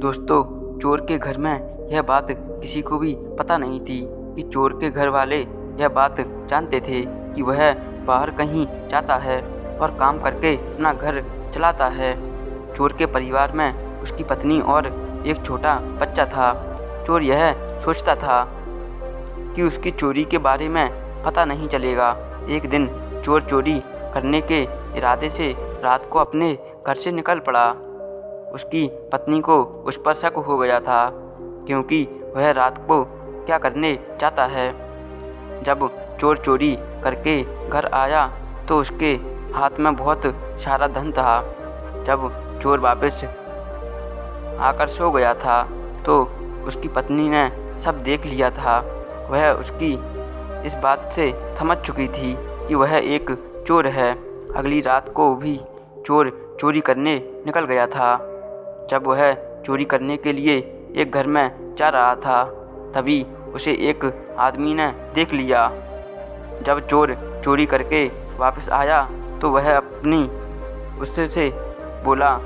दोस्तों, चोर के घर में यह बात किसी को भी पता नहीं थी कि चोर के घर वाले यह बात जानते थे कि वह बाहर कहीं जाता है और काम करके अपना घर चलाता है। चोर के परिवार में उसकी पत्नी और एक छोटा बच्चा था। चोर यह सोचता था कि उसकी चोरी के बारे में पता नहीं चलेगा। एक दिन चोर चोरी करने के इरादे से रात को अपने घर से निकल पड़ा। उसकी पत्नी को उस पर शक हो गया था क्योंकि वह रात को क्या करने जाता है। जब चोर चोरी करके घर आया तो उसके हाथ में बहुत सारा धन था। जब चोर वापस आकर सो गया था तो उसकी पत्नी ने सब देख लिया था। वह उसकी इस बात से समझ चुकी थी कि वह एक चोर है। अगली रात को भी चोर चोरी करने निकल गया था। जब वह चोरी करने के लिए एक घर में जा रहा था तभी उसे एक आदमी ने देख लिया। जब चोर चोरी करके वापस आया तो वह अपनी उससे बोला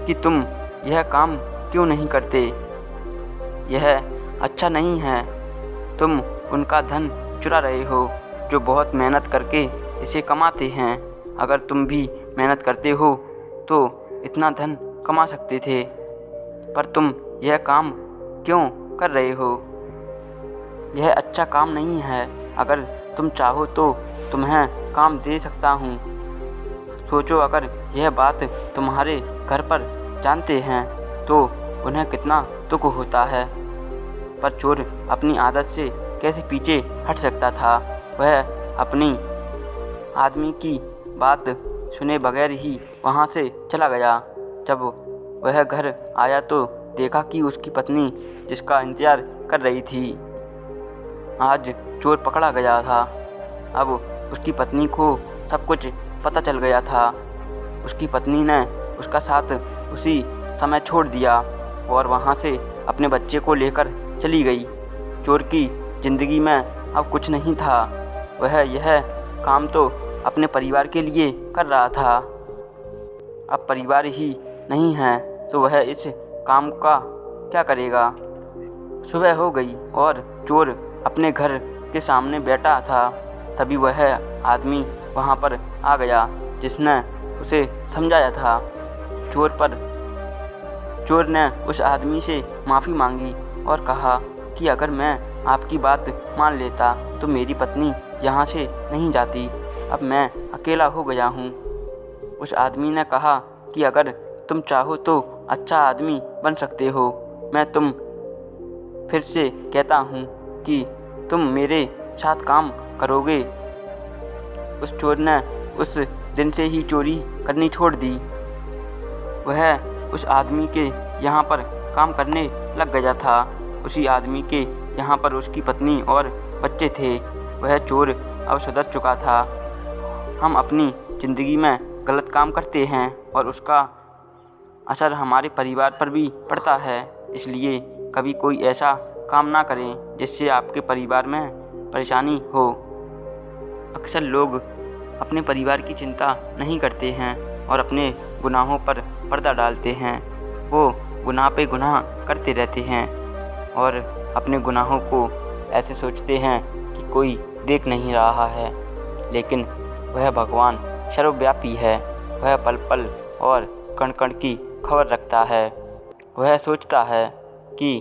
कि तुम यह काम क्यों नहीं करते, यह अच्छा नहीं है। तुम उनका धन चुरा रहे हो जो बहुत मेहनत करके इसे कमाते हैं। अगर तुम भी मेहनत करते हो तो इतना धन कमा सकते थे, पर तुम यह काम क्यों कर रहे हो? यह अच्छा काम नहीं है। अगर तुम चाहो तो तुम्हें काम दे सकता हूँ। सोचो, अगर यह बात तुम्हारे घर पर जानते हैं तो उन्हें कितना दुख होता है। पर चोर अपनी आदत से कैसे पीछे हट सकता था। वह अपनी आदमी की बात सुने बगैर ही वहाँ से चला गया। जब वह घर आया तो देखा कि उसकी पत्नी जिसका इंतज़ार कर रही थी आज चोर पकड़ा गया था। अब उसकी पत्नी को सब कुछ पता चल गया था। उसकी पत्नी ने उसका साथ उसी समय छोड़ दिया और वहाँ से अपने बच्चे को लेकर चली गई। चोर की ज़िंदगी में अब कुछ नहीं था। वह यह काम तो अपने परिवार के लिए कर रहा था। अब परिवार ही नहीं है तो वह इस काम का क्या करेगा। सुबह हो गई और चोर अपने घर के सामने बैठा था। तभी वह आदमी वहाँ पर आ गया जिसने उसे समझाया था। चोर ने उस आदमी से माफ़ी मांगी और कहा कि अगर मैं आपकी बात मान लेता तो मेरी पत्नी यहाँ से नहीं जाती। अब मैं अकेला हो गया हूँ। उस आदमी ने कहा कि अगर तुम चाहो तो अच्छा आदमी बन सकते हो। मैं तुम फिर से कहता हूँ कि तुम मेरे साथ काम करोगे। उस चोर ने उस दिन से ही चोरी करनी छोड़ दी। वह उस आदमी के यहाँ पर काम करने लग गया था। उसी आदमी के यहाँ पर उसकी पत्नी और बच्चे थे। वह चोर अब सुधर चुका था। हम अपनी ज़िंदगी में गलत काम करते हैं और उसका असर हमारे परिवार पर भी पड़ता है। इसलिए कभी कोई ऐसा काम ना करें जिससे आपके परिवार में परेशानी हो। अक्सर लोग अपने परिवार की चिंता नहीं करते हैं और अपने गुनाहों पर पर्दा डालते हैं। वो गुनाह पे गुनाह करते रहते हैं और अपने गुनाहों को ऐसे सोचते हैं कि कोई देख नहीं रहा है। लेकिन वह भगवान सर्वव्यापी है। वह पल पल और कण कण की खबर रखता है। वह सोचता है कि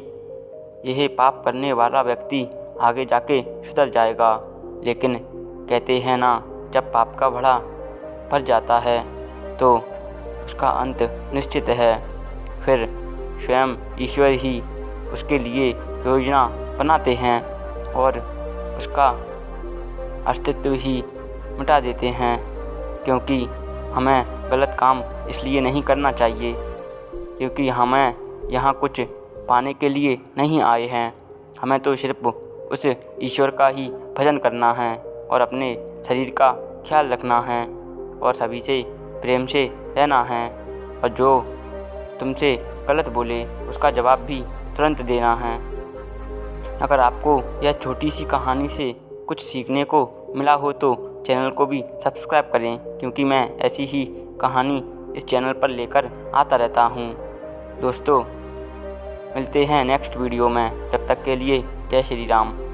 यह पाप करने वाला व्यक्ति आगे जाके सुधर जाएगा। लेकिन कहते हैं ना, जब पाप का घड़ा भर जाता है तो उसका अंत निश्चित है। फिर स्वयं ईश्वर ही उसके लिए योजना बनाते हैं और उसका अस्तित्व ही मिटा देते हैं। क्योंकि हमें गलत काम इसलिए नहीं करना चाहिए क्योंकि हमें यहाँ कुछ पाने के लिए नहीं आए हैं। हमें तो सिर्फ उस ईश्वर का ही भजन करना है और अपने शरीर का ख्याल रखना है और सभी से प्रेम से रहना है। और जो तुमसे गलत बोले उसका जवाब भी तुरंत देना है। अगर आपको यह छोटी सी कहानी से कुछ सीखने को मिला हो तो चैनल को भी सब्सक्राइब करें क्योंकि मैं ऐसी ही कहानी इस चैनल पर लेकर आता रहता हूँ। दोस्तों, मिलते हैं नेक्स्ट वीडियो में। तब तक के लिए जय श्री राम।